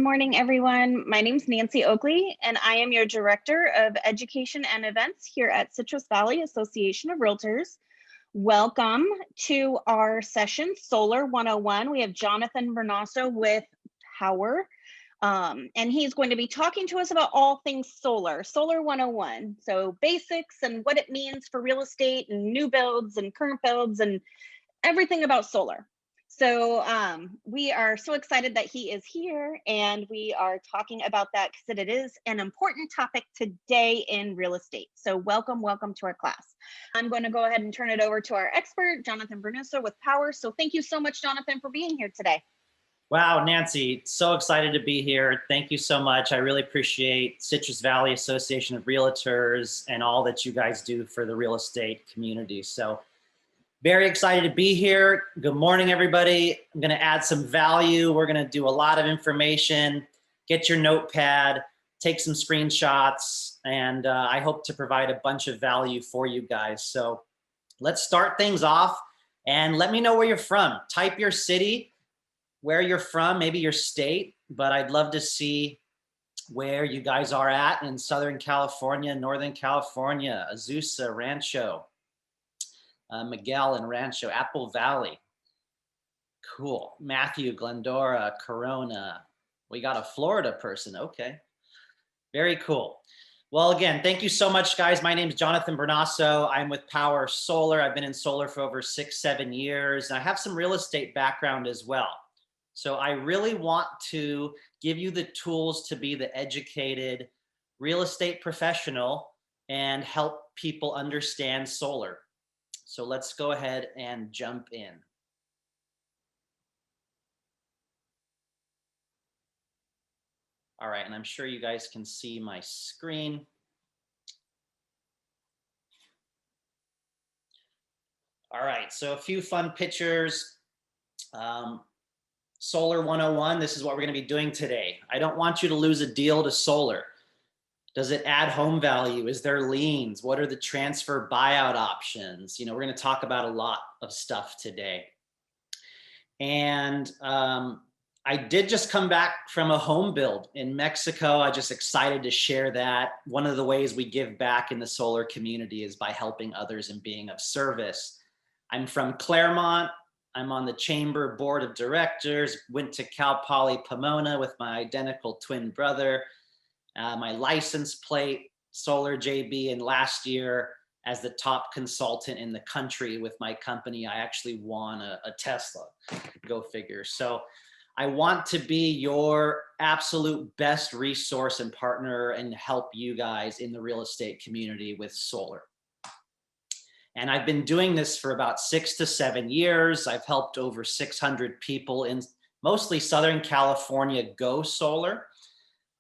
morning, everyone. My name is Nancy Oakley, and I am your Director of Education and Events here at Citrus Valley Association of Realtors. Welcome to our session, Solar 101. We have Jonathan Brunasso with Power, and he's going to be talking to us about all things solar, Solar 101. So basics and what it means for real estate and new builds and current builds and everything about solar. So we are so excited that he is here, and we are talking about that because it is an important topic today in real estate. So welcome to our class. I'm going to go ahead and turn it over to our expert, Jonathan Brunasso with Power. So thank you so much, Jonathan, for being here today. Wow, Nancy, so excited to be here. Thank you so much. I really appreciate Citrus Valley Association of Realtors and all that you guys do for the real estate community. So very excited to be here. Good morning, everybody. I'm going to add some value. We're going to do a lot of information. Get your notepad, take some screenshots, and I hope to provide a bunch of value for you guys. So let's start things off, and let me know where you're from. Type your city, where you're from, maybe your state, but I'd love to see where you guys are at in Southern California, Northern California, Azusa, Rancho, Miguel and Rancho, Apple Valley. Cool. Matthew, Glendora, Corona. We got a Florida person. Okay. Very cool. Well, again, thank you so much, guys. My name is Jonathan Brunasso. I'm with Power Solar. I've been in solar for over 6-7 years. And I have some real estate background as well. So I really want to give you the tools to be the educated real estate professional and help people understand solar. So let's go ahead and jump in. All right, and I'm sure you guys can see my screen. All right, so a few fun pictures. Solar 101, this is what we're going to be doing today. I don't want you to lose a deal to solar. Does it add home value? Is there liens? What are the transfer buyout options? You know, we're going to talk about a lot of stuff today. And I did just come back from a home build in Mexico. I'm just excited to share that. One of the ways we give back in the solar community is by helping others and being of service. I'm from Claremont. I'm on the Chamber Board of Directors, went to Cal Poly Pomona with my identical twin brother. My license plate, Solar JB, and last year as the top consultant in the country with my company, I actually won a Tesla, go figure. So I want to be your absolute best resource and partner and help you guys in the real estate community with solar. And I've been doing this for about 6 to 7 years. I've helped over 600 people in mostly Southern California go solar.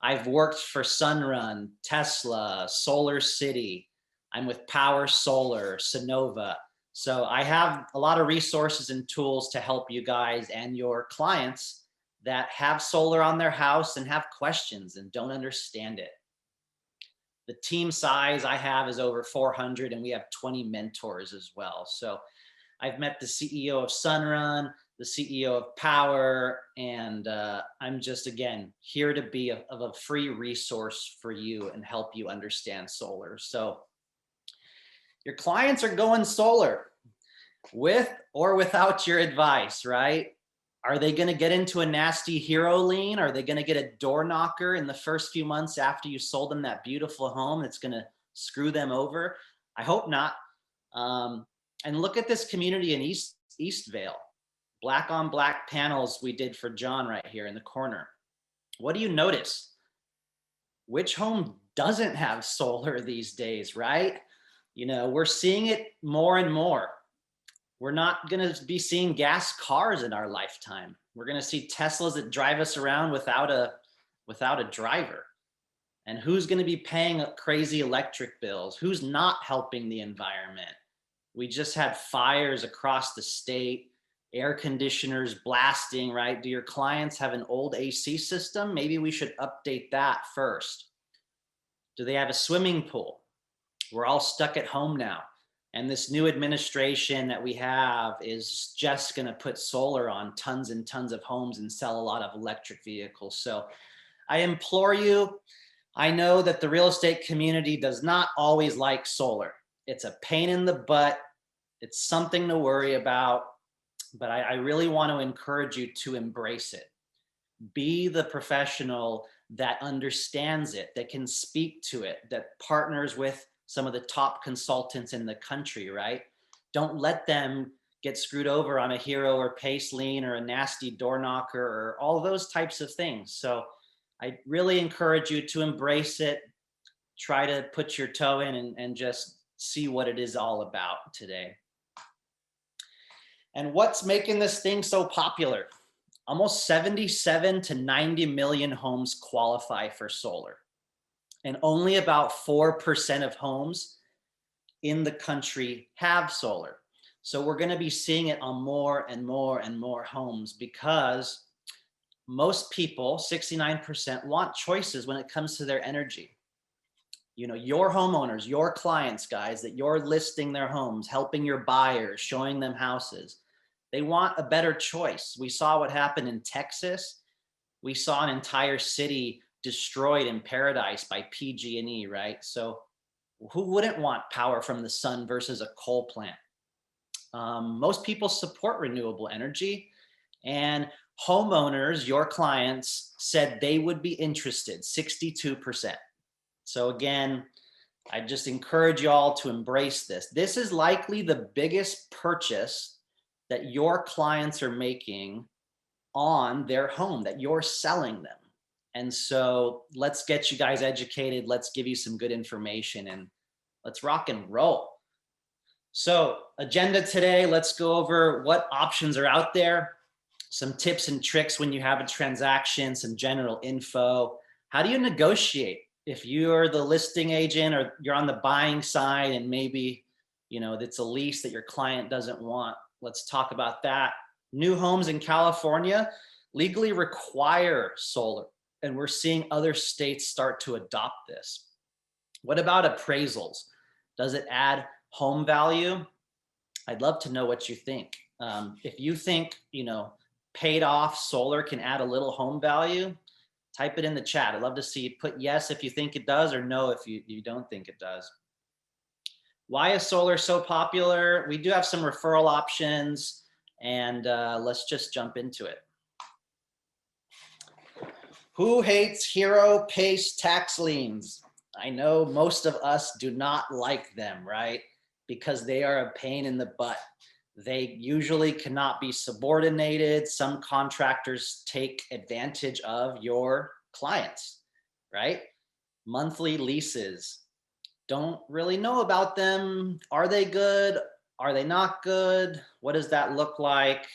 I've worked for Sunrun, Tesla, Solar City. I'm with Power Solar, Sonova. So I have a lot of resources and tools to help you guys and your clients that have solar on their house and have questions and don't understand it. The team size I have is over 400, and we have 20 mentors as well. So I've met the CEO of Sunrun, the CEO of Power, and I'm just, again, here to be of a free resource for you and help you understand solar. So your clients are going solar with or without your advice, right? Are they going to get into a nasty hero lien? Are they going to get a door knocker in the first few months after you sold them that beautiful home that's going to screw them over? I hope not. And look at this community in Eastvale. Black on black panels we did for John right here in the corner. What do you notice? Which home doesn't have solar these days, right? You know, we're seeing it more and more. We're not going to be seeing gas cars in our lifetime. We're going to see Teslas that drive us around without a driver. And who's going to be paying crazy electric bills? Who's not helping the environment? We just had fires across the state. Air conditioners blasting, right? Do your clients have an old AC system? Maybe we should update that first. Do they have a swimming pool? We're all stuck at home now. And this new administration that we have is just going to put solar on tons and tons of homes and sell a lot of electric vehicles. So I implore you, I know that the real estate community does not always like solar. It's a pain in the butt. It's something to worry about, but I really want to encourage you to embrace it. Be the professional that understands it, that can speak to it, that partners with some of the top consultants in the country, right? Don't let them get screwed over on a hero or pace lien or a nasty door knocker or all those types of things. So I really encourage you to embrace it. Try to put your toe in and just see what it is all about today. And what's making this thing so popular? Almost 77 to 90 million homes qualify for solar. And only about 4% of homes in the country have solar. So we're going to be seeing it on more and more and more homes because most people, 69%, want choices when it comes to their energy. You know, your homeowners, your clients, guys, that you're listing their homes, helping your buyers, showing them houses. They want a better choice. We saw what happened in Texas. We saw an entire city destroyed in paradise by PG&E, right? So who wouldn't want power from the sun versus a coal plant? Most people support renewable energy, and homeowners, your clients, said they would be interested, 62%. So again, I just encourage you all to embrace this. This is likely the biggest purchase that your clients are making on their home, that you're selling them. And so let's get you guys educated. Let's give you some good information and let's rock and roll. So agenda today, let's go over what options are out there, some tips and tricks when you have a transaction, some general info. How do you negotiate if you're the listing agent or you're on the buying side and maybe, you know, it's a lease that your client doesn't want? Let's talk about that. New homes in California legally require solar, and we're seeing other states start to adopt this. What about appraisals? Does it add home value? I'd love to know what you think. If you think, you know, paid off solar can add a little home value, type it in the chat. I'd love to see you put yes if you think it does or no if you don't think it does. Why is solar so popular? We do have some referral options, and let's just jump into it. Who hates hero pace tax liens? I know most of us do not like them, right? Because they are a pain in the butt. They usually cannot be subordinated. Some contractors take advantage of your clients, right? Monthly leases. Don't really know about them. Are they good? Are they not good? What does that look like?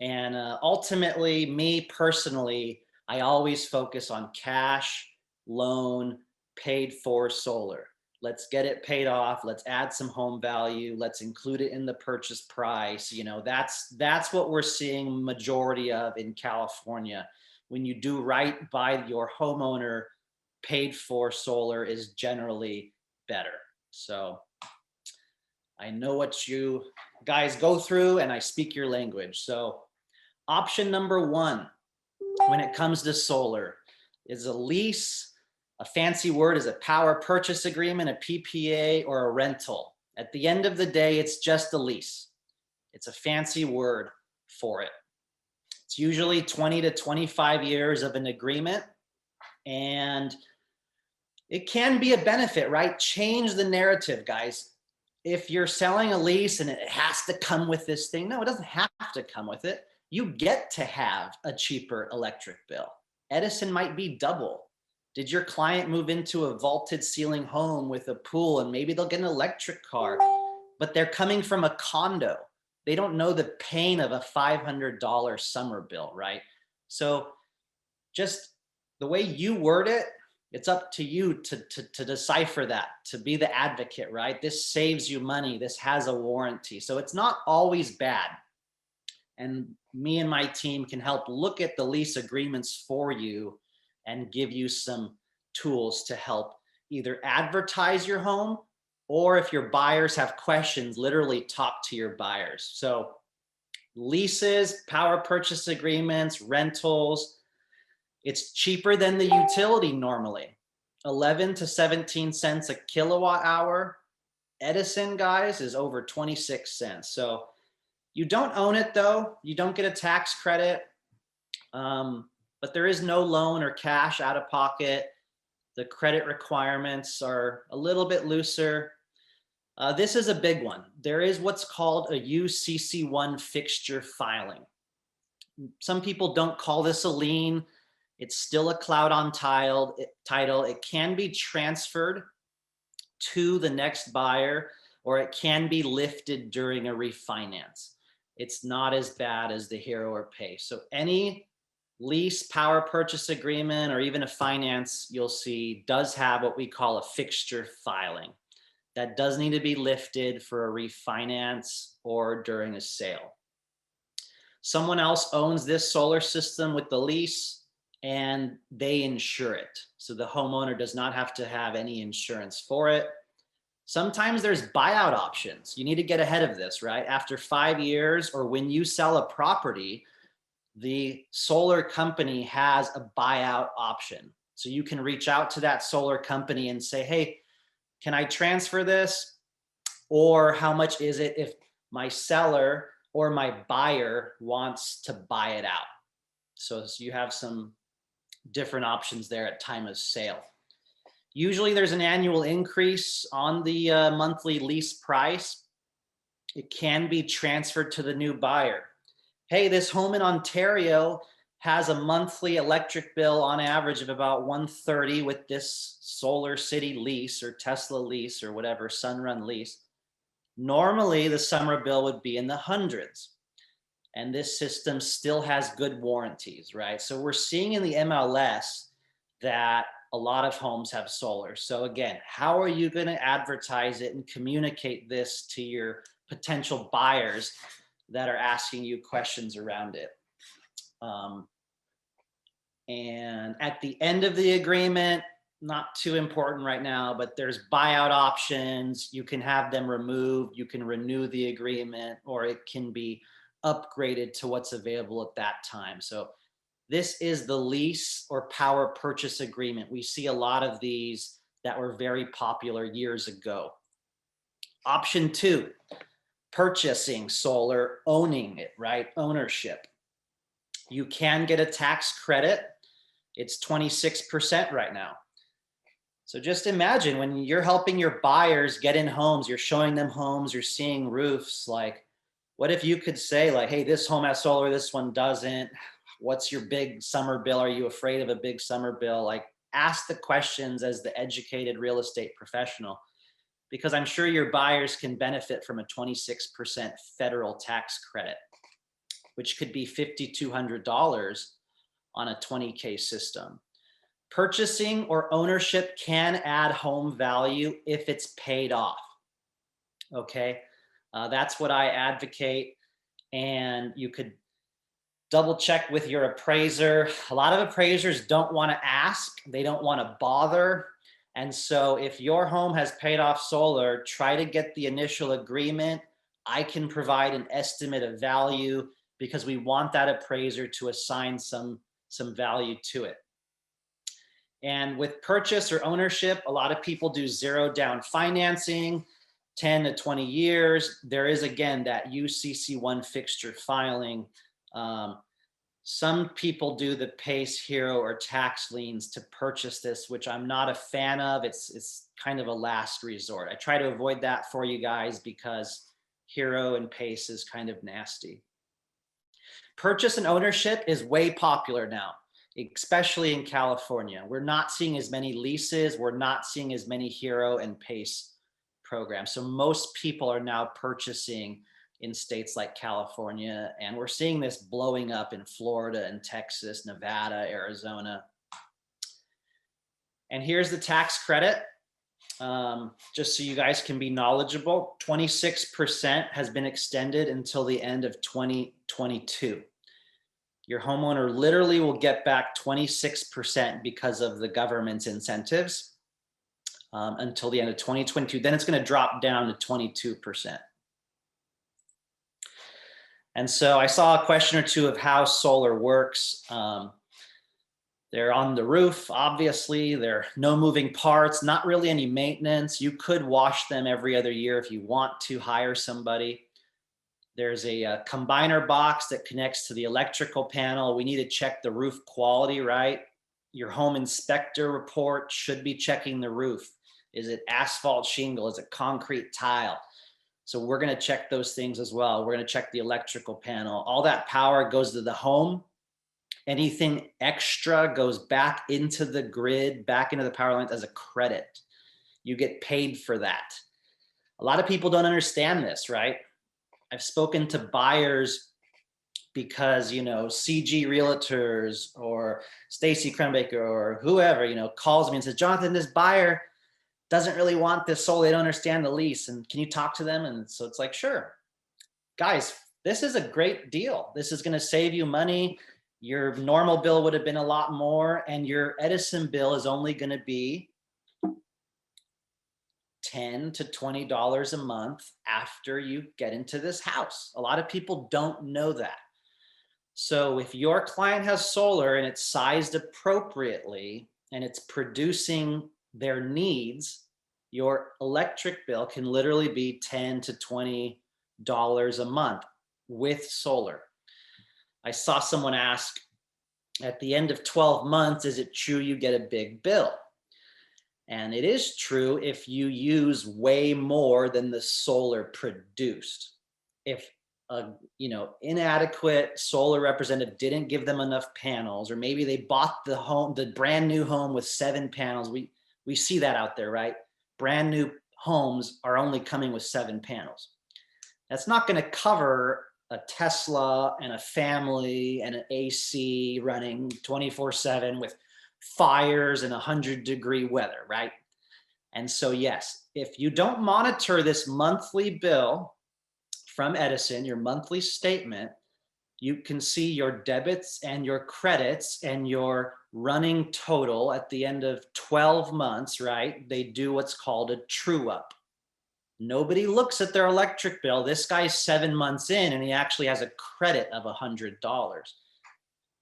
And ultimately, me personally, I always focus on cash, loan, paid for solar. Let's get it paid off. Let's add some home value. Let's include it in the purchase price. You know, that's what we're seeing majority of in California. When you do right by your homeowner, paid for solar is generally better. So I know what you guys go through and I speak your language. So option number one, when it comes to solar, is a lease. A fancy word is a power purchase agreement, a PPA, or a rental. At the end of the day, it's just a lease. It's a fancy word for it. It's usually 20 to 25 years of an agreement, and it can be a benefit, right? Change the narrative, guys. If you're selling a lease and it has to come with this thing, no, it doesn't have to come with it. You get to have a cheaper electric bill. Edison might be double. Did your client move into a vaulted ceiling home with a pool and maybe they'll get an electric car, but they're coming from a condo? They don't know the pain of a $500 summer bill, right? So just the way you word it, it's up to you to decipher that, to be the advocate, right? This saves you money. This has a warranty. So it's not always bad. And me and my team can help look at the lease agreements for you and give you some tools to help either advertise your home, or if your buyers have questions, literally talk to your buyers. So leases, power purchase agreements, rentals, It's cheaper than the utility normally, 11 to 17 cents a kilowatt hour. Edison, guys, is over 26 cents. So you don't own it though. You don't get a tax credit, but there is no loan or cash out of pocket. The credit requirements are a little bit looser. This is a big one. There is what's called a UCC1 fixture filing. Some people don't call this a lien. It's still a cloud on title. It can be transferred to the next buyer, or it can be lifted during a refinance. It's not as bad as the hero or pay. So any lease, power purchase agreement, or even a finance you'll see does have what we call a fixture filing. That does need to be lifted for a refinance or during a sale. Someone else owns this solar system with the lease and they insure it. So the homeowner does not have to have any insurance for it. Sometimes there's buyout options. You need to get ahead of this, right? After 5 years, or when you sell a property, the solar company has a buyout option. So you can reach out to that solar company and say, hey, can I transfer this? Or how much is it if my seller or my buyer wants to buy it out? So you have some different options there at time of sale. Usually there's an annual increase on the monthly lease price. It can be transferred to the new buyer. Hey, this home in Ontario has a monthly electric bill on average of about $130 with this Solar City lease or Tesla lease or whatever, Sunrun lease. Normally the summer bill would be in the hundreds. And this system still has good warranties, right? So we're seeing in the MLS that a lot of homes have solar. So again, how are you going to advertise it and communicate this to your potential buyers that are asking you questions around it? And at the end of the agreement, not too important right now, but there's buyout options. You can have them removed. You can renew the agreement, or it can be upgraded to what's available at that time. So this is the lease or power purchase agreement. We see a lot of these that were very popular years ago. Option 2, purchasing solar, owning it, right? Ownership. You can get a tax credit. It's 26% right now. So just imagine when you're helping your buyers get in homes, you're showing them homes, you're seeing roofs, like, what if you could say like, hey, this home has solar, this one doesn't. What's your big summer bill? Are you afraid of a big summer bill? Like, ask the questions as the educated real estate professional, because I'm sure your buyers can benefit from a 26% federal tax credit, which could be $5,200 on a 20K system. Purchasing or ownership can add home value if it's paid off. Okay, that's what I advocate. And you could double check with your appraiser. A lot of appraisers don't want to ask, they don't want to bother. And so if your home has paid off solar, try to get the initial agreement. I can provide an estimate of value because we want that appraiser to assign some value to it. And with purchase or ownership, a lot of people do zero down financing, 10 to 20 years. There is, again, that UCC1 fixture filing. Some people do the PACE, HERO, or tax liens to purchase this, which I'm not a fan of. It's kind of a last resort. I try to avoid that for you guys because HERO and PACE is kind of nasty. Purchase and ownership is way popular now, especially in California. We're not seeing as many leases. We're not seeing as many HERO and PACE programs. So most people are now purchasing in states like California, and we're seeing this blowing up in Florida and Texas, Nevada, Arizona. And here's the tax credit, just so you guys can be knowledgeable. 26% has been extended until the end of 2022. Your homeowner literally will get back 26% because of the government's incentives until the end of 2022. Then it's going to drop down to 22%. And so I saw a question or two of how solar works. They're on the roof, obviously. There are no moving parts, not really any maintenance. You could wash them every other year if you want to hire somebody. There's a combiner box that connects to the electrical panel. We need to check the roof quality, right? Your home inspector report should be checking the roof. Is it asphalt shingle? Is it concrete tile? So we're going to check those things as well. We're going to check the electrical panel. All that power goes to the home. Anything extra goes back into the grid, back into the power lines as a credit. You get paid for that. A lot of people don't understand this, right? I've spoken to buyers because, CG Realtors or Stacy Krenbaker or whoever, calls me and says, Jonathan, this buyer doesn't really want this sold. They don't understand the lease. And can you talk to them? And so it's like, sure. Guys, this is a great deal. This is going to save you money. Your normal bill would have been a lot more, and your Edison bill is only going to be $10 to $20 a month after you get into this house. A lot of people don't know that. So if your client has solar and it's sized appropriately and it's producing their needs, your electric bill can literally be $10 to $20 a month with solar. I saw someone ask, at the end of 12 months, is it true you get a big bill? And it is true if you use way more than the solar produced. If a inadequate solar representative didn't give them enough panels, or maybe they bought the brand new home with 7 panels. We see that out there, right? Brand new homes are only coming with 7 panels. That's not going to cover a Tesla and a family and an AC running 24/7 with fires and 100-degree weather, right? And so, yes, if you don't monitor this monthly bill from Edison, your monthly statement, you can see your debits and your credits and your running total at the end of 12 months, right? They do what's called a true up. Nobody looks at their electric bill. This guy's 7 months in and he actually has a credit of $100.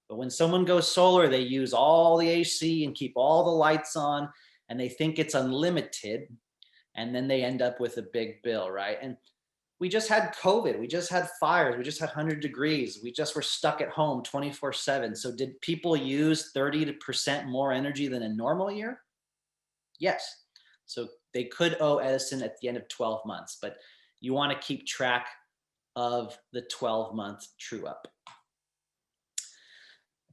But when someone goes solar, they use all the AC and keep all the lights on, and they think it's unlimited. And then they end up with a big bill, right? And we just had COVID. We just had fires. We just had 100 degrees. We just were stuck at home 24/7. So did people use 30% more energy than a normal year? Yes. So they could owe Edison at the end of 12 months, but you want to keep track of the 12-month true up.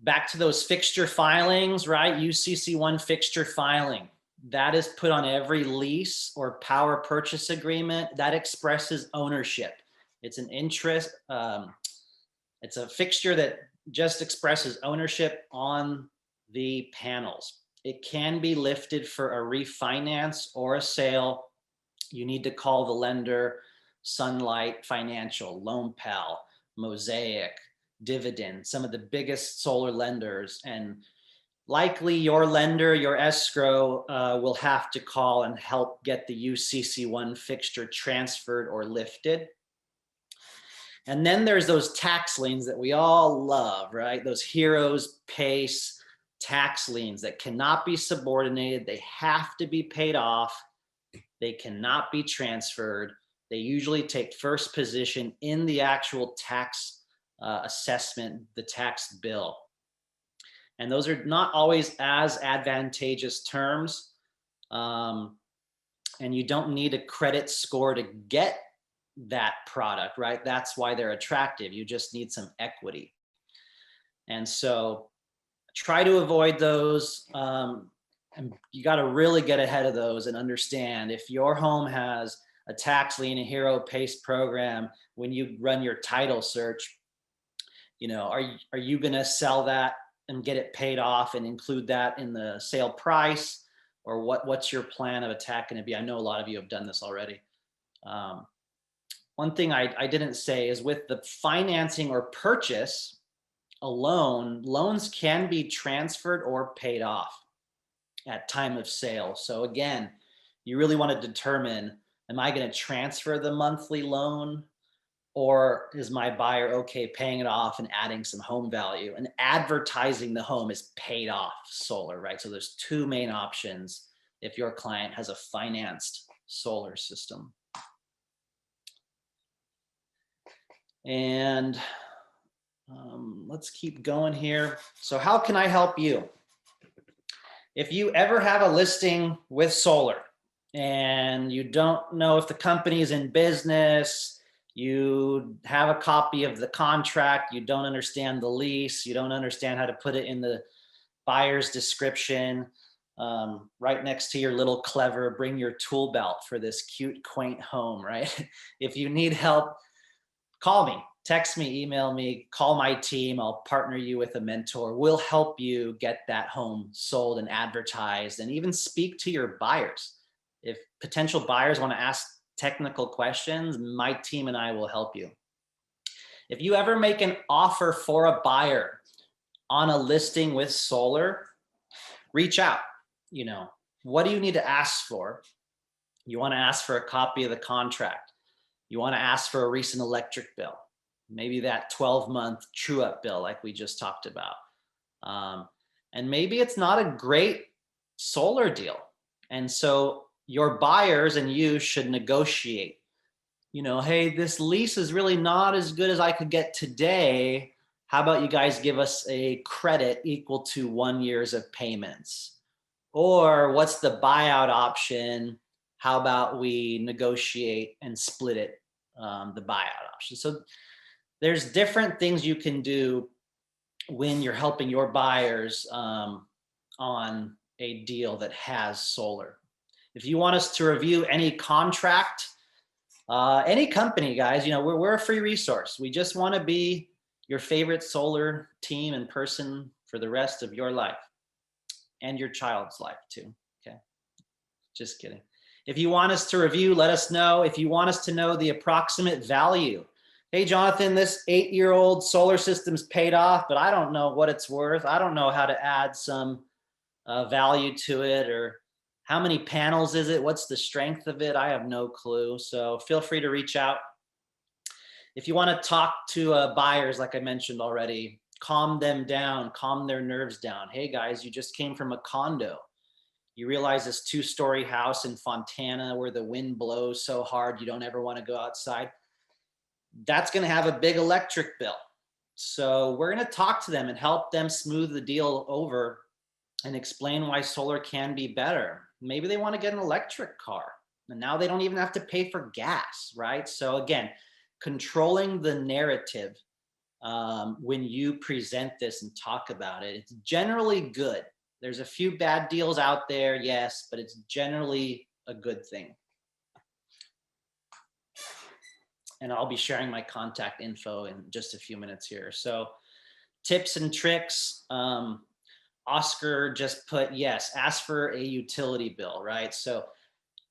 Back to those fixture filings, right? UCC1 fixture filing. That is put on every lease or power purchase agreement that expresses ownership. It's an interest. It's a fixture that just expresses ownership on the panels. It can be lifted for a refinance or a sale. You need to call the lender, Sunlight Financial, Loan Pal, Mosaic, Dividend, some of the biggest solar lenders. And likely your lender, your escrow, will have to call and help get the UCC1 fixture transferred or lifted. And then there's those tax liens that we all love, right? Those Heroes, Pace, tax liens that cannot be subordinated. They have to be paid off. They cannot be transferred. They usually take first position in the actual tax assessment, the tax bill. And those are not always as advantageous terms. And you don't need a credit score to get that product, right? That's why they're attractive. You just need some equity. And so try to avoid those. And you got to really get ahead of those and understand if your home has a tax lien, a Hero Pace program, when you run your title search, are you going to sell that and get it paid off and include that in the sale price? Or what's your plan of attack going to be? I know a lot of you have done this already. One thing I didn't say is with the financing or purchase, a loan, loans can be transferred or paid off at time of sale. So again, you really want to determine, am I going to transfer the monthly loan Or is my buyer okay paying it off and adding some home value? And advertising the home is paid off solar, right? So there's two main options if your client has a financed solar system. And let's keep going here. So how can I help you? If you ever have a listing with solar and you don't know if the company is in business, you have a copy of the contract, you don't understand the lease, you don't understand how to put it in the buyer's description, right next to your little clever, bring your tool belt for this cute, quaint home, right? If you need help, call me, text me, email me, call my team. I'll partner you with a mentor. We'll help you get that home sold and advertised, and even speak to your buyers. If potential buyers want to ask technical questions, my team and I will help you. If you ever make an offer for a buyer on a listing with solar, reach out. You know, what do you need to ask for? You want to ask for a copy of the contract. You want to ask for a recent electric bill, maybe that 12-month true-up bill like we just talked about. And maybe it's not a great solar deal. And so your buyers and you should negotiate. You know, hey, this lease is really not as good as I could get today. How about you guys give us a credit equal to 1 year of payments? Or what's the buyout option? How about we negotiate and split it, the buyout option? So there's different things you can do when you're helping your buyers on a deal that has solar. If you want us to review any contract, any company, guys, you know, we're a free resource. We just want to be your favorite solar team and person for the rest of your life and your child's life too. Okay, just kidding. If you want us to review, let us know. If you want us to know the approximate value, hey, Jonathan, this 8-year-old solar system's paid off, but I don't know what it's worth. I don't know how to add some value to it, or how many panels is it? What's the strength of it? I have no clue. So feel free to reach out. If you want to talk to buyers, like I mentioned already, calm them down, calm their nerves down. Hey guys, you just came from a condo. You realize this 2-story house in Fontana where the wind blows so hard you don't ever want to go outside. That's going to have a big electric bill. So we're going to talk to them and help them smooth the deal over and explain why solar can be better. Maybe they want to get an electric car, and now they don't even have to pay for gas, right? So again, controlling the narrative when you present this and talk about it, it's generally good. There's a few bad deals out there, yes, but it's generally a good thing. And I'll be sharing my contact info in just a few minutes here. So tips and tricks. Oscar just put, yes, ask for a utility bill, right? So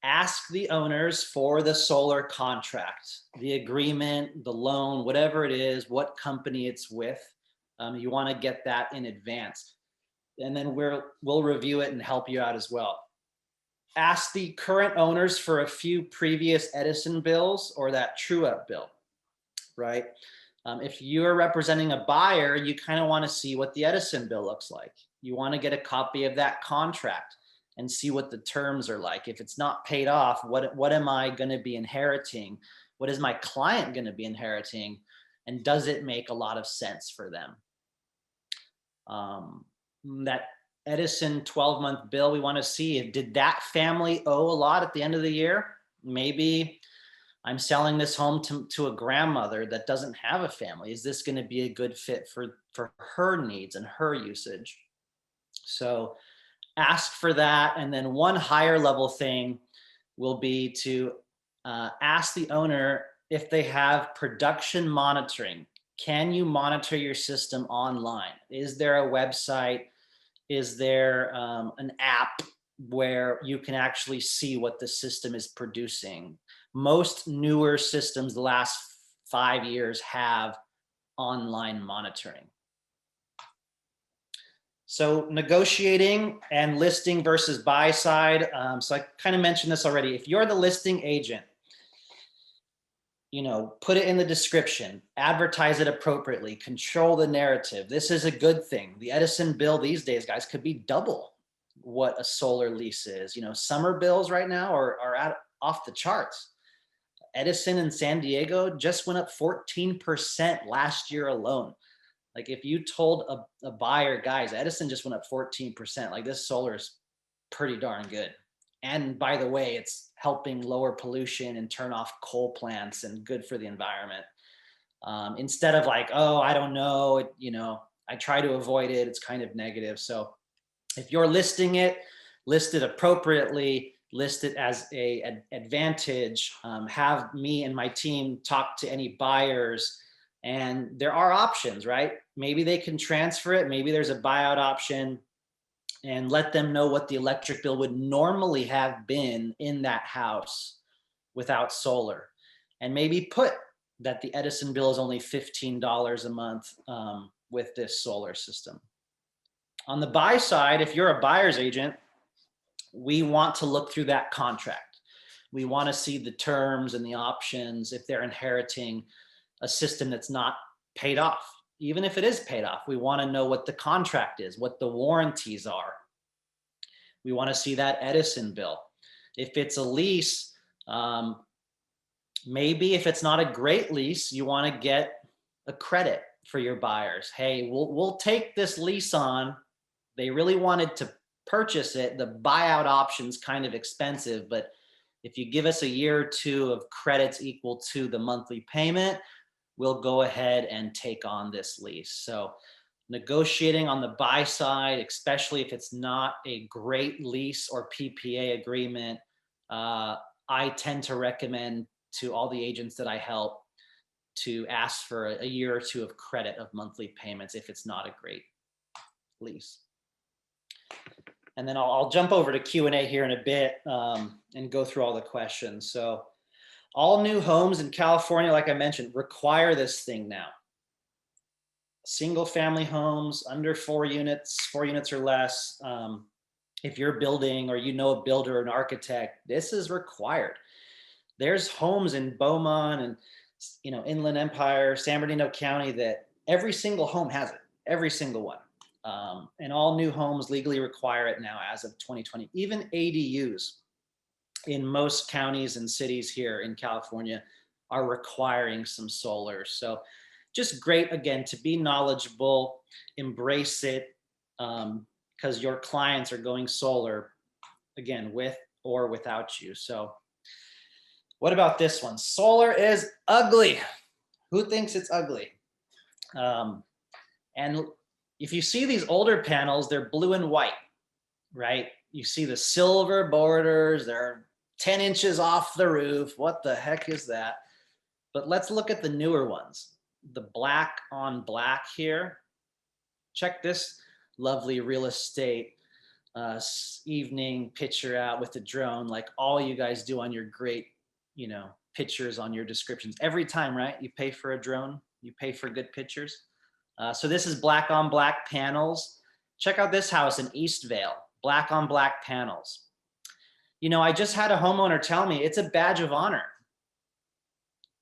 ask the owners for the solar contract, the agreement, the loan, whatever it is, what company it's with. You want to get that in advance. And then we'll review it and help you out as well. Ask the current owners for a few previous Edison bills or that true-up bill, right? If you're representing a buyer, you kind of want to see what the Edison bill looks like. You want to get a copy of that contract and see what the terms are like. If it's not paid off, what am I going to be inheriting? What is my client going to be inheriting? And does it make a lot of sense for them? That Edison 12-month bill, we want to see, did that family owe a lot at the end of the year? Maybe I'm selling this home to a grandmother that doesn't have a family. Is this going to be a good fit for her needs and her usage? So ask for that. And then one higher level thing will be to ask the owner if they have production monitoring. Can you monitor your system online? Is there a website? Is there an app where you can actually see what the system is producing? Most newer systems the last 5 years have online monitoring. So negotiating and listing versus buy side. So I kind of mentioned this already. If you're the listing agent, put it in the description, advertise it appropriately, control the narrative. This is a good thing. The Edison bill these days, guys, could be double what a solar lease is. Summer bills right now are off the charts. Edison in San Diego just went up 14% last year alone. Like if you told a buyer, guys, Edison just went up 14%, like this solar is pretty darn good. And by the way, it's helping lower pollution and turn off coal plants and good for the environment. Instead of like, oh, I don't know, I try to avoid it. It's kind of negative. So if you're listing it, list it appropriately, list it as an advantage, have me and my team talk to any buyers. And there are options, right? Maybe they can transfer it. Maybe there's a buyout option, and let them know what the electric bill would normally have been in that house without solar. And maybe put that the Edison bill is only $15 a month with this solar system. On the buy side, if you're a buyer's agent, we want to look through that contract. We want to see the terms and the options if they're inheriting a system that's not paid off. Even if it is paid off, we want to know what the contract is, what the warranties are. We want to see that Edison bill. If it's a lease, maybe if it's not a great lease, you want to get a credit for your buyers. Hey, we'll take this lease on. They really wanted to purchase it. The buyout option's kind of expensive, but if you give us a year or two of credits equal to the monthly payment, we'll go ahead and take on this lease. So negotiating on the buy side, especially if it's not a great lease or PPA agreement, I tend to recommend to all the agents that I help to ask for a year or two of credit of monthly payments if it's not a great lease. And then I'll jump over to Q&A here in a bit and go through all the questions. So all new homes in California, like I mentioned, require this thing now. Single family homes under 4 units or less. If you're building or a builder or an architect, this is required. There's homes in Beaumont and Inland Empire, San Bernardino County that every single home has it, every single one. And all new homes legally require it now as of 2020. Even ADUs in most counties and cities here in California are requiring some solar. So just great, again, to be knowledgeable, embrace it, because your clients are going solar, again, with or without you. So what about this one? Solar is ugly. Who thinks it's ugly? And if you see these older panels, they're blue and white, right? You see the silver borders, they're 10 inches off the roof. What the heck is that? But let's look at the newer ones. The black on black here. Check this lovely real estate evening picture out with the drone, like all you guys do on your great, pictures on your descriptions. Every time, right? You pay for a drone, you pay for good pictures. So this is black on black panels. Check out this house in Eastvale, black on black panels. I just had a homeowner tell me it's a badge of honor.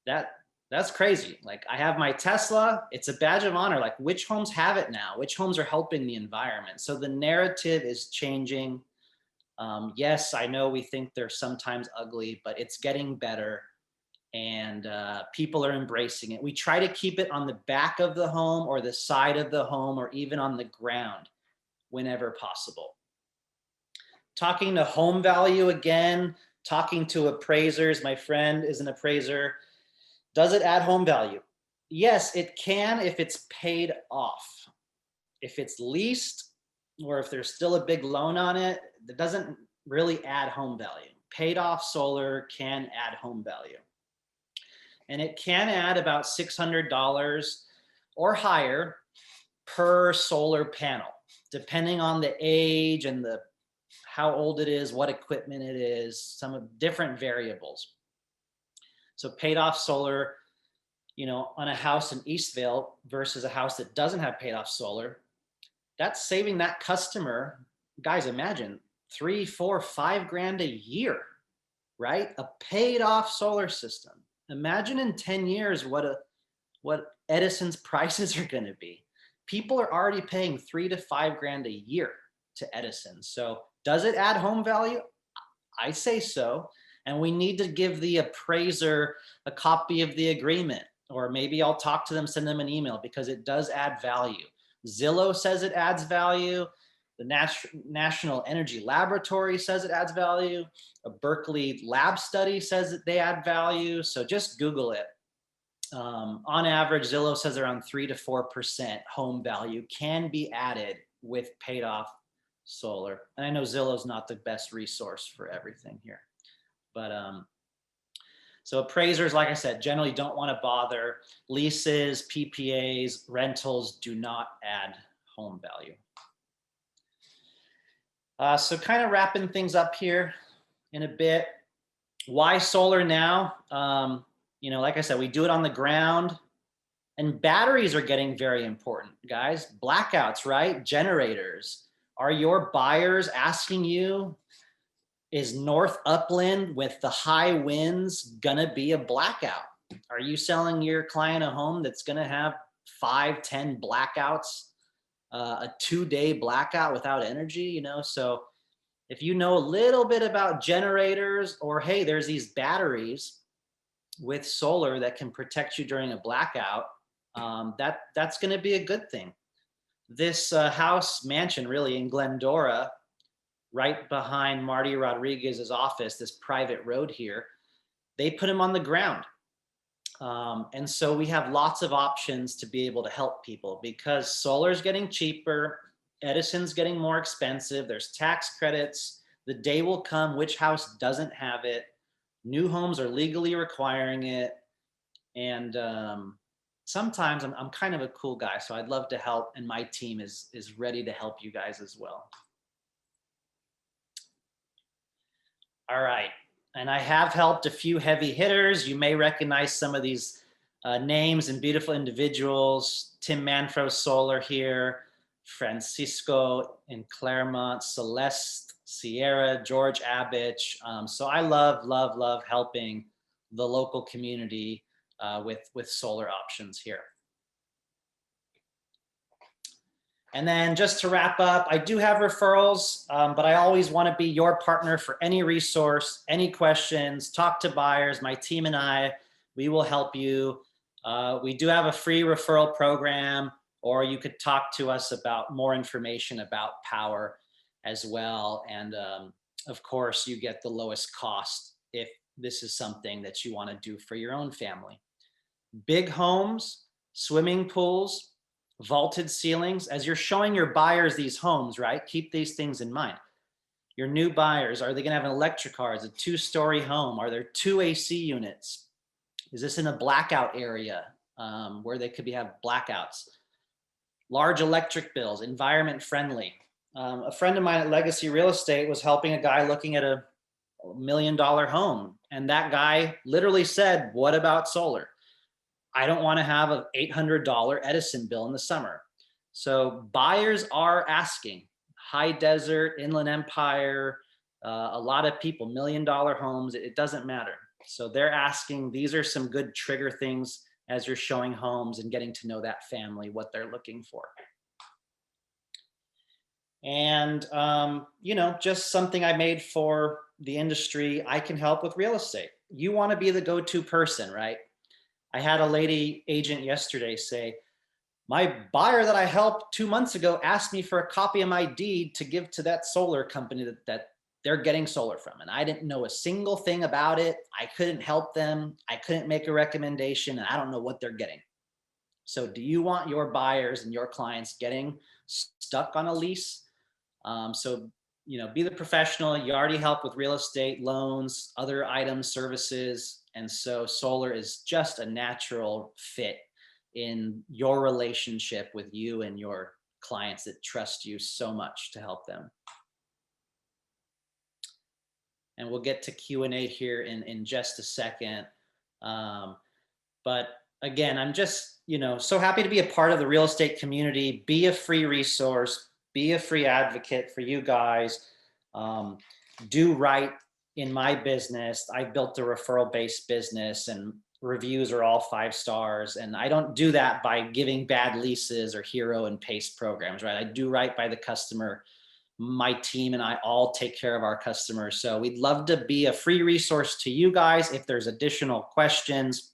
That's crazy. Like, I have my Tesla, it's a badge of honor. Like, which homes have it now? Which homes are helping the environment? So the narrative is changing. Yes, I know we think they're sometimes ugly, but it's getting better, and people are embracing it. We try to keep it on the back of the home or the side of the home or even on the ground whenever possible. Talking to home value again, talking to appraisers. My friend is an appraiser. Does it add home value? Yes, it can if it's paid off. If it's leased or if there's still a big loan on it, that doesn't really add home value. Paid off solar can add home value. And it can add about $600 or higher per solar panel, depending on the age and how old it is, what equipment it is, some of different variables. So paid off solar, on a house in Eastvale versus a house that doesn't have paid off solar, that's saving that customer, guys, imagine $3, $4, $5 grand a year, right? A paid off solar system. Imagine in 10 years what Edison's prices are going to be. People are already paying $3 to $5 grand a year to Edison. So does it add home value? I say so. And we need to give the appraiser a copy of the agreement, or maybe I'll talk to them, send them an email, because it does add value. Zillow says it adds value. The National Energy Laboratory says it adds value. A Berkeley lab study says that they add value. So just Google it. On average, Zillow says around 3 to 4% home value can be added with paid off solar. And I know Zillow's not the best resource for everything here. But so appraisers, like I said, generally don't want to bother. Leases, PPAs, rentals do not add home value. So kind of wrapping things up here in a bit. Why solar now? Like I said, we do it on the ground, and batteries are getting very important, guys. Blackouts, right? Generators. Are your buyers asking you, is North Upland with the high winds gonna be a blackout? Are you selling your client a home that's gonna have 5-10 blackouts, a 2-day blackout without energy? So if you know a little bit about generators, or hey, there's these batteries with solar that can protect you during a blackout, that's going to be a good thing. This house mansion really in Glendora, right behind Marty Rodriguez's office, this private road here, they put them on the ground. And so we have lots of options to be able to help people, because solar's getting cheaper, Edison's getting more expensive, there's tax credits. The day will come which house doesn't have it. New homes are legally requiring it. And sometimes I'm kind of a cool guy, so I'd love to help, and my team is ready to help you guys as well. All right, and I have helped a few heavy hitters. You may recognize some of these names and beautiful individuals. Tim Manfro Solar here, Francisco in Claremont, Celeste Sierra, George Abich. So I love helping the local community with solar options here. And then just to wrap up, I do have referrals, but I always want to be your partner for any resource, any questions. Talk to buyers. My team and I, we will help you. We do have a free referral program, or you could talk to us about more information about power as well. And of course, you get the lowest cost if this is something that you want to do for your own family. Big homes, swimming pools, vaulted ceilings. As you're showing your buyers these homes, right? Keep these things in mind. Your new buyers, are they going to have an electric car? Is it a 2-story home? Are there 2 AC units? Is this in a blackout area where they could have blackouts? Large electric bills, environment friendly. A friend of mine at Legacy Real Estate was helping a guy looking at a $1 million home. And that guy literally said, what about solar? I don't want to have an $800 Edison bill in the summer. So buyers are asking. High Desert, Inland Empire, a lot of people, $1 million homes, it doesn't matter. So they're asking. These are some good trigger things as you're showing homes and getting to know that family, what they're looking for. And, just something I made for the industry, I can help with real estate. You want to be the go-to person, right? I had a lady agent yesterday say, my buyer that I helped 2 months ago asked me for a copy of my deed to give to that solar company that they're getting solar from. And I didn't know a single thing about it. I couldn't help them. I couldn't make a recommendation, and I don't know what they're getting. So do you want your buyers and your clients getting stuck on a lease? Be the professional. You already help with real estate, loans, other items, services. And so solar is just a natural fit in your relationship with you and your clients that trust you so much to help them. And we'll get to Q&A here in just a second. But again, I'm just, so happy to be a part of the real estate community, be a free resource, be a free advocate for you guys. Do right in my business. I built a referral-based business, and reviews are all 5 stars. And I don't do that by giving bad leases or hero and paste programs, right? I do right by the customer. My team and I all take care of our customers. So we'd love to be a free resource to you guys. If there's additional questions,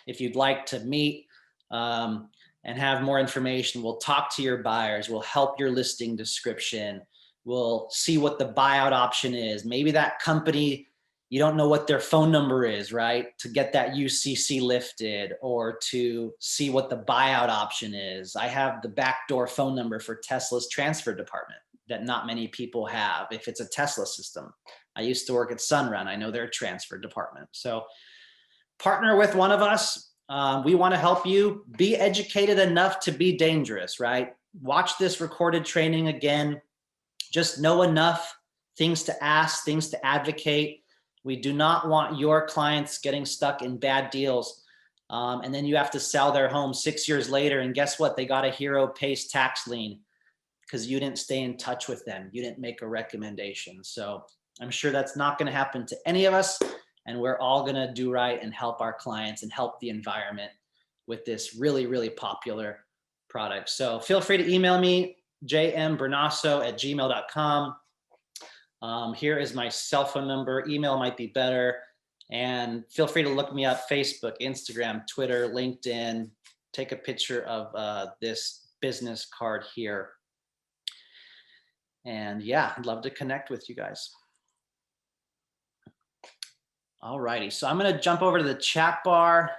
if you'd like to meet and have more information, we'll talk to your buyers. We'll help your listing description. We'll see what the buyout option is. Maybe that company, you don't know what their phone number is, right? To get that UCC lifted or to see what the buyout option is. I have the backdoor phone number for Tesla's transfer department that not many people have if it's a Tesla system. I used to work at Sunrun. I know their transfer department. So partner with one of us. We want to help you be educated enough to be dangerous, right? Watch this recorded training again. Just know enough things to ask, things to advocate. We do not want your clients getting stuck in bad deals. And then you have to sell their home 6 years later. And guess what? They got a hero pays tax lien because you didn't stay in touch with them. You didn't make a recommendation. So I'm sure that's not going to happen to any of us. And we're all going to do right and help our clients and help the environment with this really, really popular product. So feel free to email me, jmbrunasso@gmail.com. Here is my cell phone number. Email might be better. And feel free to look me up, Facebook, Instagram, Twitter, LinkedIn. Take a picture of this business card here. And yeah, I'd love to connect with you guys. All righty, so I'm going to jump over to the chat bar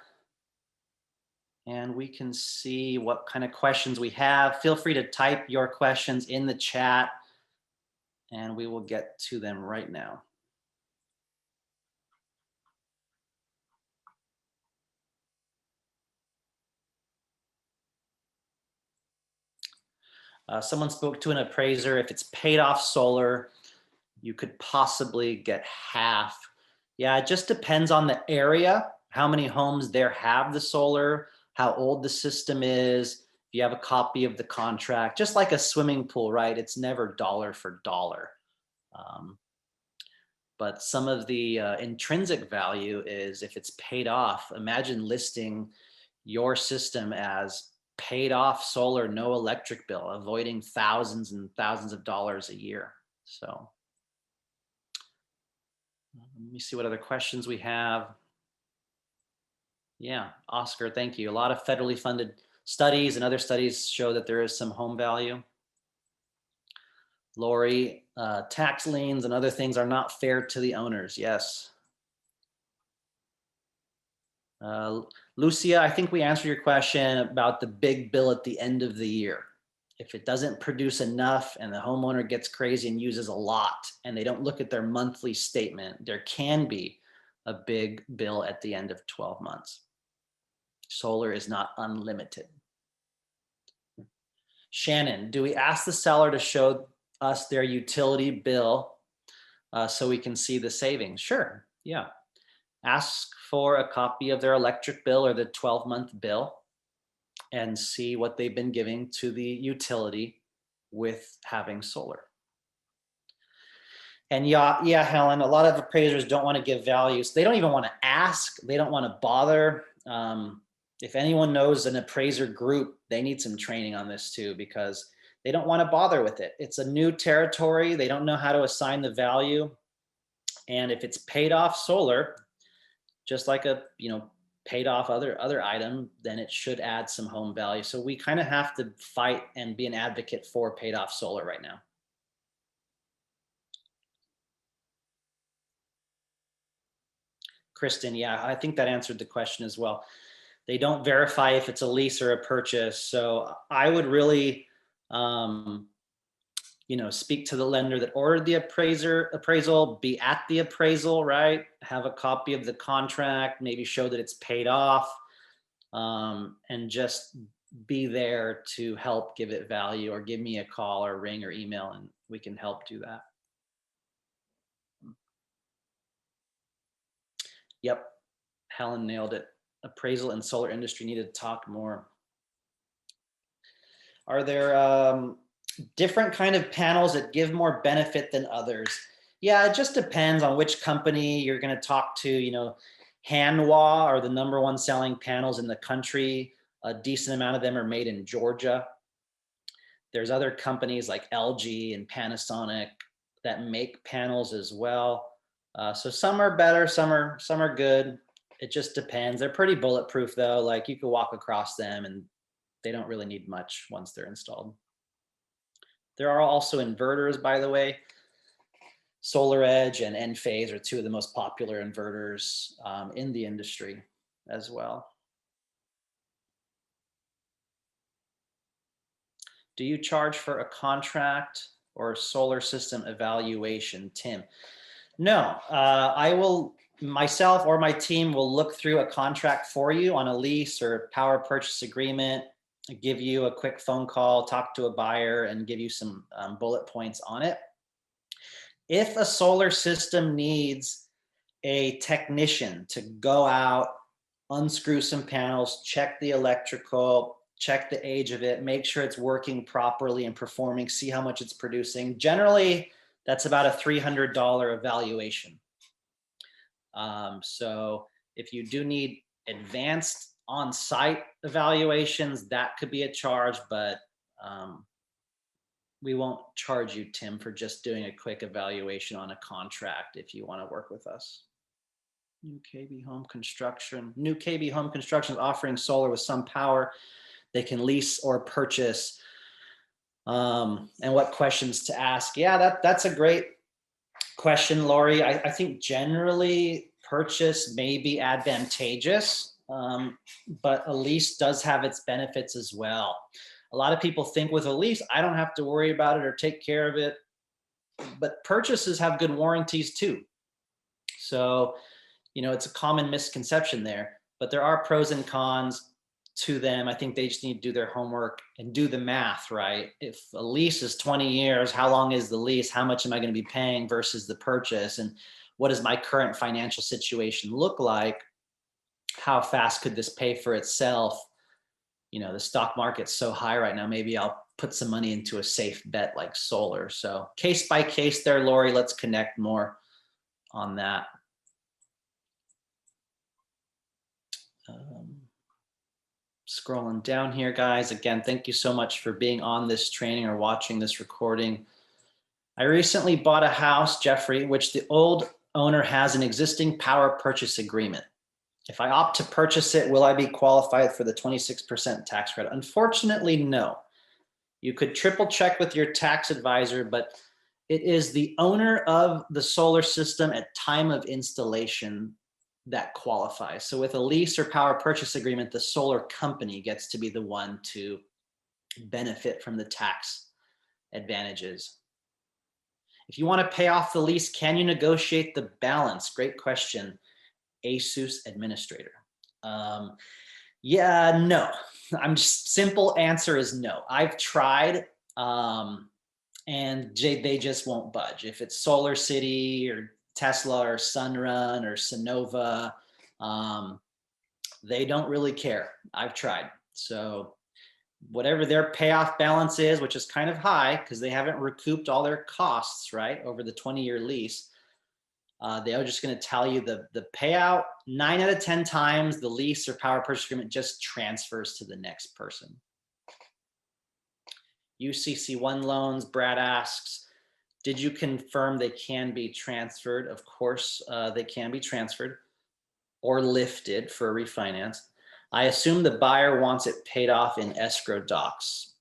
and we can see what kind of questions we have. Feel free to type your questions in the chat and we will get to them right now. Someone spoke to an appraiser. If it's paid off solar, you could possibly get half. Yeah, it just depends on the area, how many homes there have the solar, how old the system is, if you have a copy of the contract, just like a swimming pool, right? It's never dollar for dollar. But some of the intrinsic value is if it's paid off. Imagine listing your system as paid off solar, no electric bill, avoiding thousands and thousands of dollars a year. So let me see what other questions we have. Yeah, Oscar, thank you. A lot of federally funded studies and other studies show that there is some home value. Lori, tax liens and other things are not fair to the owners. Yes. Lucia, I think we answered your question about the big bill at the end of the year. If it doesn't produce enough and the homeowner gets crazy and uses a lot and they don't look at their monthly statement, there can be a big bill at the end of 12 months. Solar is not unlimited. Shannon, do we ask the seller to show us their utility bill so we can see the savings? Sure, yeah. Ask for a copy of their electric bill or the 12-month bill and see what they've been giving to the utility with having solar. And yeah, Helen, a lot of appraisers don't want to give values. They don't even want to ask. They don't want to bother. If anyone knows an appraiser group, they need some training on this too, because they don't want to bother with it. It's a new territory. They don't know how to assign the value. And if it's paid off solar, just like a, paid off other item, then it should add some home value. So we kind of have to fight and be an advocate for paid off solar right now. Kristen, yeah, I think that answered the question as well. They don't verify if it's a lease or a purchase. So I would really, speak to the lender that ordered the appraisal, be at the appraisal, right? Have a copy of the contract, maybe show that it's paid off, and just be there to help give it value, or give me a call or ring or email and we can help do that. Yep, Helen nailed it. Appraisal and solar industry need to talk more. Are there different kind of panels that give more benefit than others? Yeah, it just depends on which company you're going to talk to. Hanwha are the #1 selling panels in the country. A decent amount of them are made in Georgia. There's other companies like LG and Panasonic that make panels as well. So some are better, some are good. It just depends. They're pretty bulletproof though. Like you can walk across them and they don't really need much once they're installed. There are also inverters, by the way. Solar Edge and Enphase are two of the most popular inverters in the industry as well. Do you charge for a contract or solar system evaluation, Tim? No, I will, myself or my team will look through a contract for you on a lease or power purchase agreement, give you a quick phone call, talk to a buyer, and give you some bullet points on it. If a solar system needs a technician to go out, unscrew some panels, check the electrical, check the age of it, make sure it's working properly and performing, see how much it's producing. Generally, that's about a $300 evaluation. So if you do need advanced on-site evaluations, that could be a charge, but we won't charge you, Tim, for just doing a quick evaluation on a contract if you want to work with us. New KB Home Construction. New KB Home Construction is offering solar with some power they can lease or purchase. And what questions to ask? Yeah, that's a great question, Lori. I think generally purchase may be advantageous, but a lease does have its benefits as well. A lot of people think with a lease, I don't have to worry about it or take care of it, but purchases have good warranties too. So, you know, it's a common misconception there, but there are pros and cons to them. I think they just need to do their homework and do the math, right? If a lease is 20 years, how long is the lease? How much am I going to be paying versus the purchase? And what does my current financial situation look like? How fast could this pay for itself? You know, the stock market's so high right now, maybe I'll put some money into a safe bet like solar. So case by case there, Lori, let's connect more on that. Scrolling down here, guys. Again, thank you so much for being on this training or watching this recording. I recently bought a house, Jeffrey, which the old owner has an existing power purchase agreement. If I opt to purchase it, will I be qualified for the 26% tax credit? Unfortunately, no. You could triple check with your tax advisor, but it is the owner of the solar system at time of installation that qualifies. So with a lease or power purchase agreement, the solar company gets to be the one to benefit from the tax advantages. If you want to pay off the lease, can you negotiate the balance? Great question, ASUS administrator. Yeah, no. I'm just, simple answer is no. I've tried and they just won't budge. If it's Solar City or Tesla or Sunrun or Sonova, they don't really care. I've tried. So whatever their payoff balance is, which is kind of high because they haven't recouped all their costs, right, over the 20-year lease, they're just going to tell you the payout 9 out of 10 times the lease or power purchase agreement just transfers to the next person. UCC1 loans, Brad asks, did you confirm they can be transferred? Of course, they can be transferred or lifted for a refinance. I assume the buyer wants it paid off in escrow docs.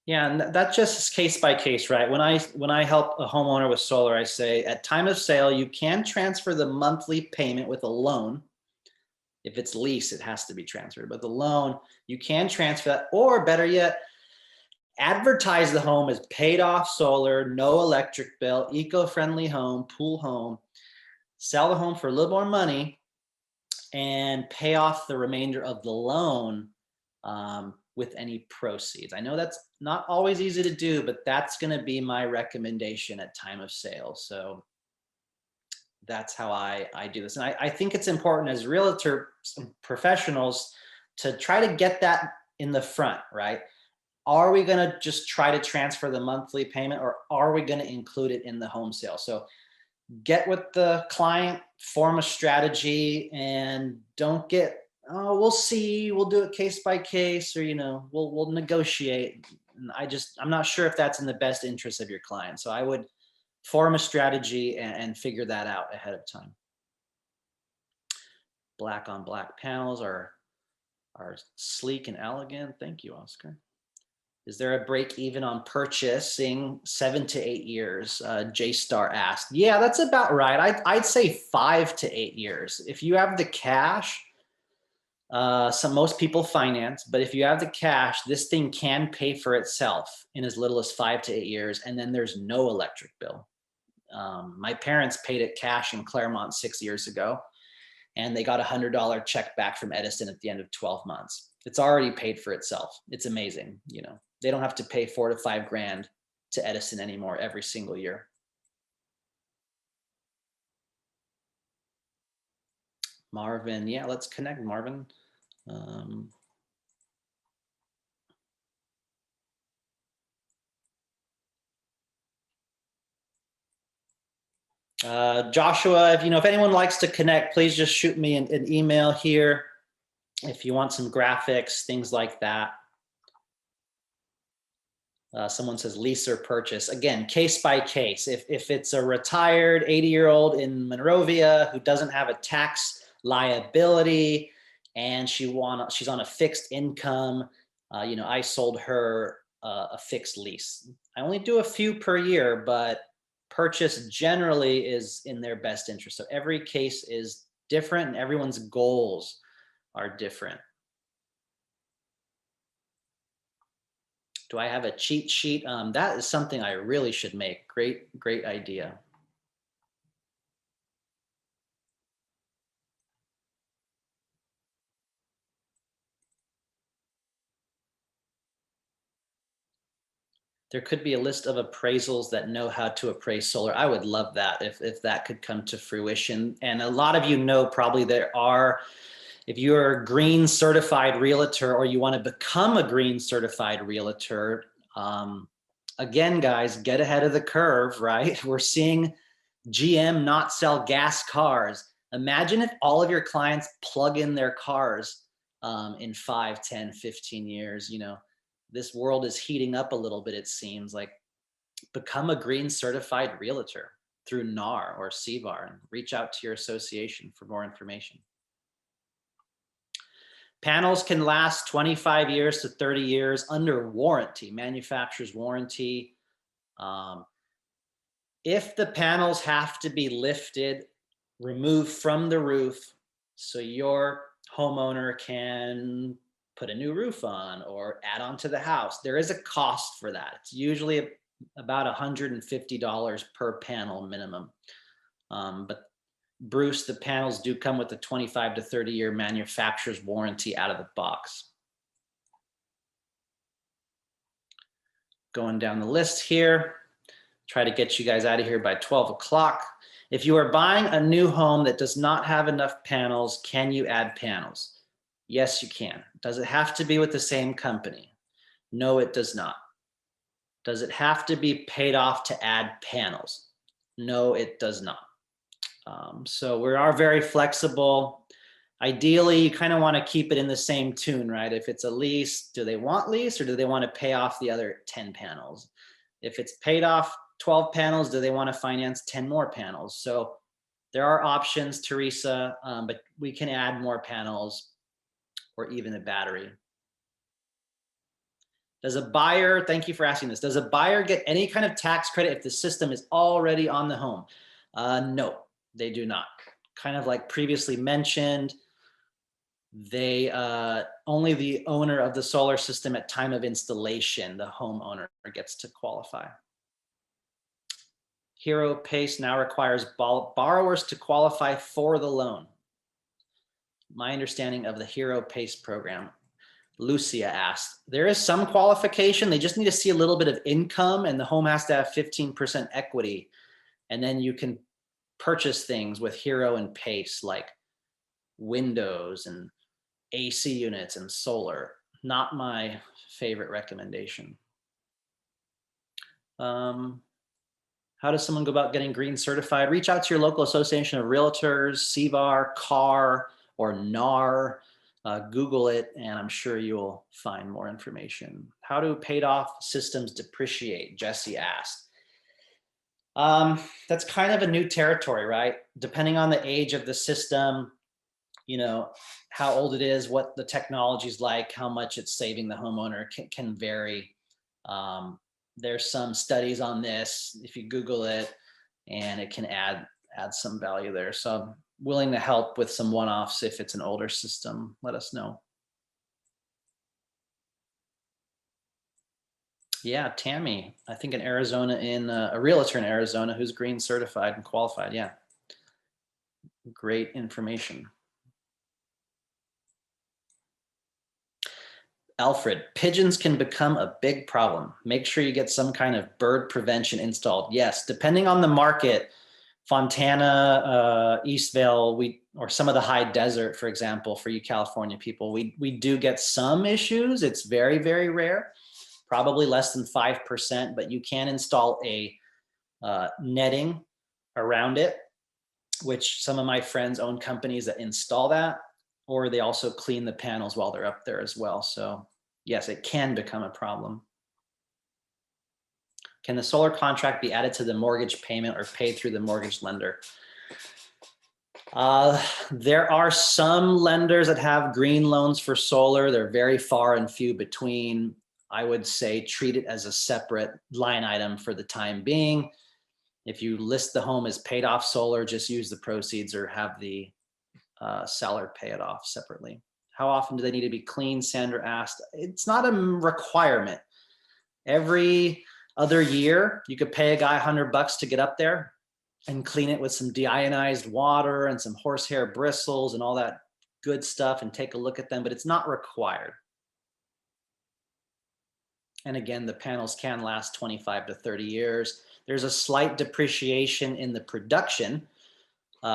Yeah, and that's just case by case, right? When I help a homeowner with solar, I say at time of sale, you can transfer the monthly payment with a loan. If it's lease, it has to be transferred, but the loan, you can transfer that, or better yet, advertise the home as paid off solar, no electric bill, eco-friendly home, pool home, sell the home for a little more money and pay off the remainder of the loan with any proceeds. I know that's not always easy to do, but that's going to be my recommendation at time of sale. So that's how I do this. And I think it's important as realtor professionals to try to get that in the front, right? Are we going to just try to transfer the monthly payment, or are we going to include it in the home sale? So get with the client, form a strategy, and don't get, oh, we'll see, we'll do it case by case, or, you know, we'll negotiate. And I'm not sure if that's in the best interest of your client. So I would form a strategy and figure that out ahead of time. Black on black panels are sleek and elegant. Thank you, Oscar. Is there a break even on purchasing 7 to 8 years? J Star asked. Yeah, that's about right. I'd say 5 to 8 years. If you have the cash, most people finance, but if you have the cash, this thing can pay for itself in as little as 5 to 8 years, and then there's no electric bill. My parents paid it cash in Claremont 6 years ago, and they got $100 check back from Edison at the end of 12 months. It's already paid for itself. It's amazing. You know, they don't have to pay $4 to $5 grand to Edison anymore every single year. Marvin, yeah, let's connect, Marvin. Joshua, if anyone likes to connect, please just shoot me an email here if you want some graphics, things like that. Someone says lease or purchase. Again, case by case. If it's a retired 80-year-old in Monrovia who doesn't have a tax liability and she's on a fixed income, I sold her a fixed lease. I only do a few per year, but purchase generally is in their best interest. So every case is different and everyone's goals are different. Do I have a cheat sheet? That is something I really should make. Great idea. There could be a list of appraisals that know how to appraise solar. I would love that if that could come to fruition. And a lot of you know probably there are, if you're a green certified realtor or you want to become a green certified realtor, again, guys, get ahead of the curve, right? We're seeing GM not sell gas cars. Imagine if all of your clients plug in their cars in 5, 10, 15 years. This world is heating up a little bit, it seems. Like, become a green certified realtor through NAR or CVAR and reach out to your association for more information. Panels can last 25 years to 30 years under warranty, manufacturer's warranty. If the panels have to be lifted, removed from the roof, so your homeowner can put a new roof on or add on to the house, there is a cost for that. It's usually about $150 per panel minimum. But Bruce, the panels do come with a 25 to 30 year manufacturer's warranty out of the box. Going down the list here, try to get you guys out of here by 12 o'clock. If you are buying a new home that does not have enough panels, can you add panels? Yes, you can. Does it have to be with the same company? No, it does not. Does it have to be paid off to add panels? No, it does not. So we are very flexible. Ideally, you kind of want to keep it in the same tune, right? If it's a lease, do they want lease or do they want to pay off the other 10 panels? If it's paid off 12 panels, do they want to finance 10 more panels? So there are options, Teresa, but we can add more panels or even a battery. Does a buyer, thank you for asking this, does a buyer get any kind of tax credit if the system is already on the home? No, they do not. Kind of like previously mentioned, they only the owner of the solar system at time of installation, the homeowner, gets to qualify. Hero Pace now requires borrowers to qualify for the loan. My understanding of the Hero Pace program, Lucia asked, there is some qualification. They just need to see a little bit of income and the home has to have 15% equity. And then you can purchase things with Hero and Pace like windows and AC units and solar. Not my favorite recommendation. How How does someone go about getting green certified? Reach out to your local association of realtors, CVAR, CAR, or NAR. Google it, and I'm sure you'll find more information. How do paid off systems depreciate? Jesse asked. That's kind of a new territory, right? Depending on the age of the system, you know, how old it is, what the technology is like, how much it's saving the homeowner can vary. There's some studies on this if you Google it, and it can add some value there. So I'm willing to help with some one-offs if it's an older system. Let us know. Yeah, Tammy, I think in Arizona, a realtor in Arizona who's green certified and qualified. Yeah, great information. Alfred, pigeons can become a big problem. Make sure you get some kind of bird prevention installed. Yes, depending on the market, Fontana, Eastvale, or some of the high desert, for example, for you California people, we do get some issues. It's very, very rare, probably less than 5%, but you can install a netting around it, which some of my friends own companies that install that, or they also clean the panels while they're up there as well. So yes, it can become a problem. Can the solar contract be added to the mortgage payment or paid through the mortgage lender? There are some lenders that have green loans for solar. They're very far and few between. I would say treat it as a separate line item for the time being. If you list the home as paid off solar, just use the proceeds or have the seller pay it off separately. How often do they need to be cleaned? Sandra asked. It's not a requirement. Every other year, you could pay a guy $100 to get up there and clean it with some deionized water and some horsehair bristles and all that good stuff and take a look at them, but it's not required. And again, the panels can last 25 to 30 years. There's a slight depreciation in the production.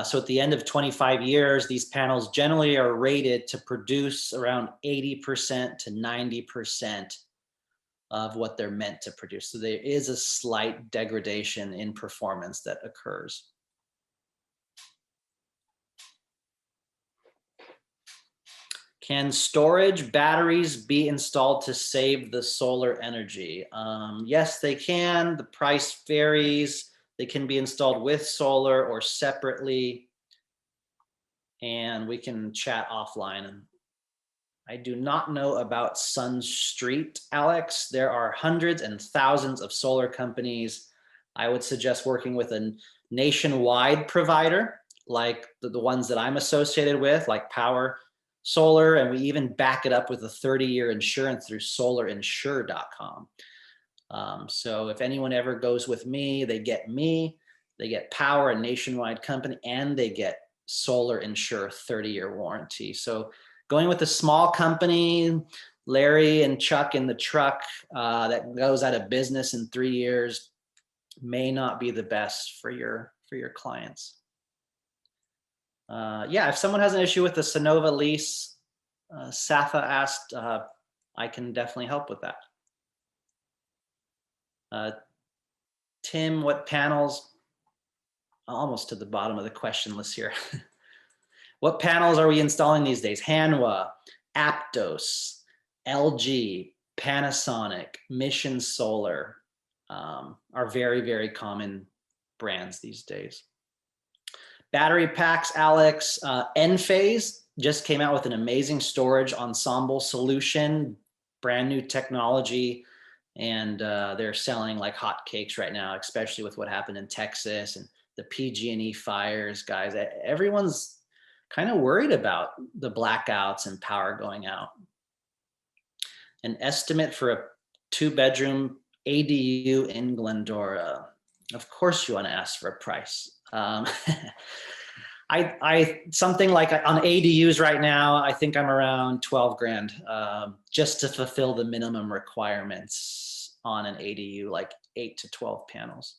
So at the end of 25 years, these panels generally are rated to produce around 80% to 90% of what they're meant to produce. So there is a slight degradation in performance that occurs. Can storage batteries be installed to save the solar energy? Yes, they can. The price varies. They can be installed with solar or separately. And we can chat offline. I do not know about Sun Street, Alex. There are hundreds and thousands of solar companies. I would suggest working with a nationwide provider, like the ones that I'm associated with, like Power Solar, and we even back it up with a 30-year insurance through solarinsure.com. So if anyone ever goes with me, they get Power, a nationwide company, and they get Solar Insure 30-year warranty. So going with a small company, Larry and Chuck in the truck that goes out of business in 3 years may not be the best for your clients. Yeah, if someone has an issue with the Sonova lease, Safa asked, I can definitely help with that. Tim, what panels? Almost to the bottom of the question list here. What panels are we installing these days? Hanwha, Aptos, LG, Panasonic, Mission Solar are very, very common brands these days. Battery packs, Alex. Enphase just came out with an amazing storage ensemble solution, brand new technology, and they're selling like hotcakes right now, especially with what happened in Texas and the PG&E fires, guys. Everyone's kind of worried about the blackouts and power going out. An estimate for a 2-bedroom ADU in Glendora. Of course you want to ask for a price. Something like on ADUs right now, I think I'm around 12 grand just to fulfill the minimum requirements on an ADU, like 8 to 12 panels.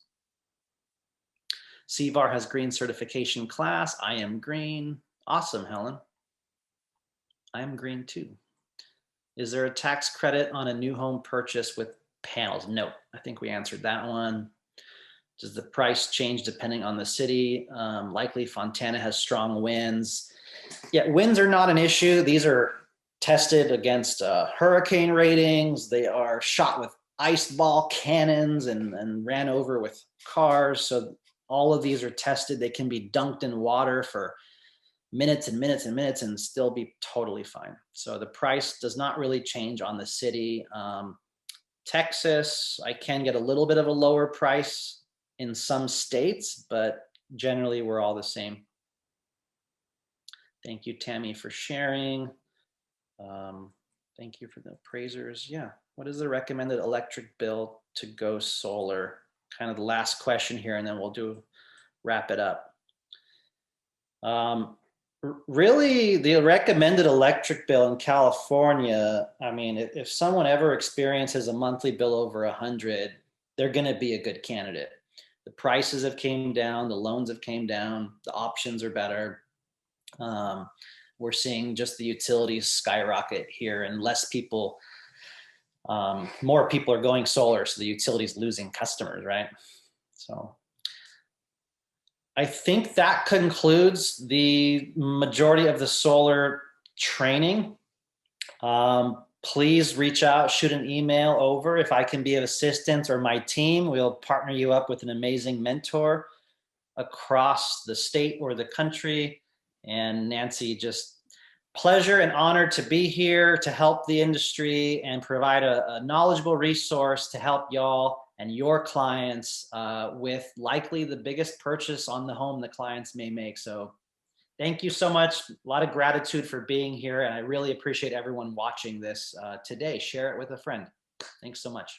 CVAR has green certification class. I am green. Awesome, Helen. I am green too. Is there a tax credit on a new home purchase with panels? No, I think we answered that one. Does the price change depending on the city? Likely Fontana has strong winds. Yeah, winds are not an issue. These are tested against hurricane ratings. They are shot with ice ball cannons and ran over with cars. So all of these are tested. They can be dunked in water for minutes and minutes and minutes and still be totally fine. So the price does not really change on the city. Texas, I can get a little bit of a lower price in some states, but generally we're all the same. Thank you, Tammy, for sharing. Thank you for the appraisers. Yeah. What is the recommended electric bill to go solar? Kind of the last question here, and then we'll wrap it up. Really, the recommended electric bill in California, I mean, if someone ever experiences a monthly bill over 100, they're going to be a good candidate. The prices have came down, the loans have came down, the options are better. We're seeing just the utilities skyrocket here, and less people, more people are going solar, so the utilities losing customers, right? So I think that concludes the majority of the solar training. Please reach out, shoot an email over if I can be of assistance, or my team. We'll partner you up with an amazing mentor across the state or the country. And Nancy, just pleasure and honor to be here to help the industry and provide a knowledgeable resource to help y'all and your clients with likely the biggest purchase on the home the clients may make. So thank you so much. A lot of gratitude for being here. And I really appreciate everyone watching this today. Share it with a friend. Thanks so much.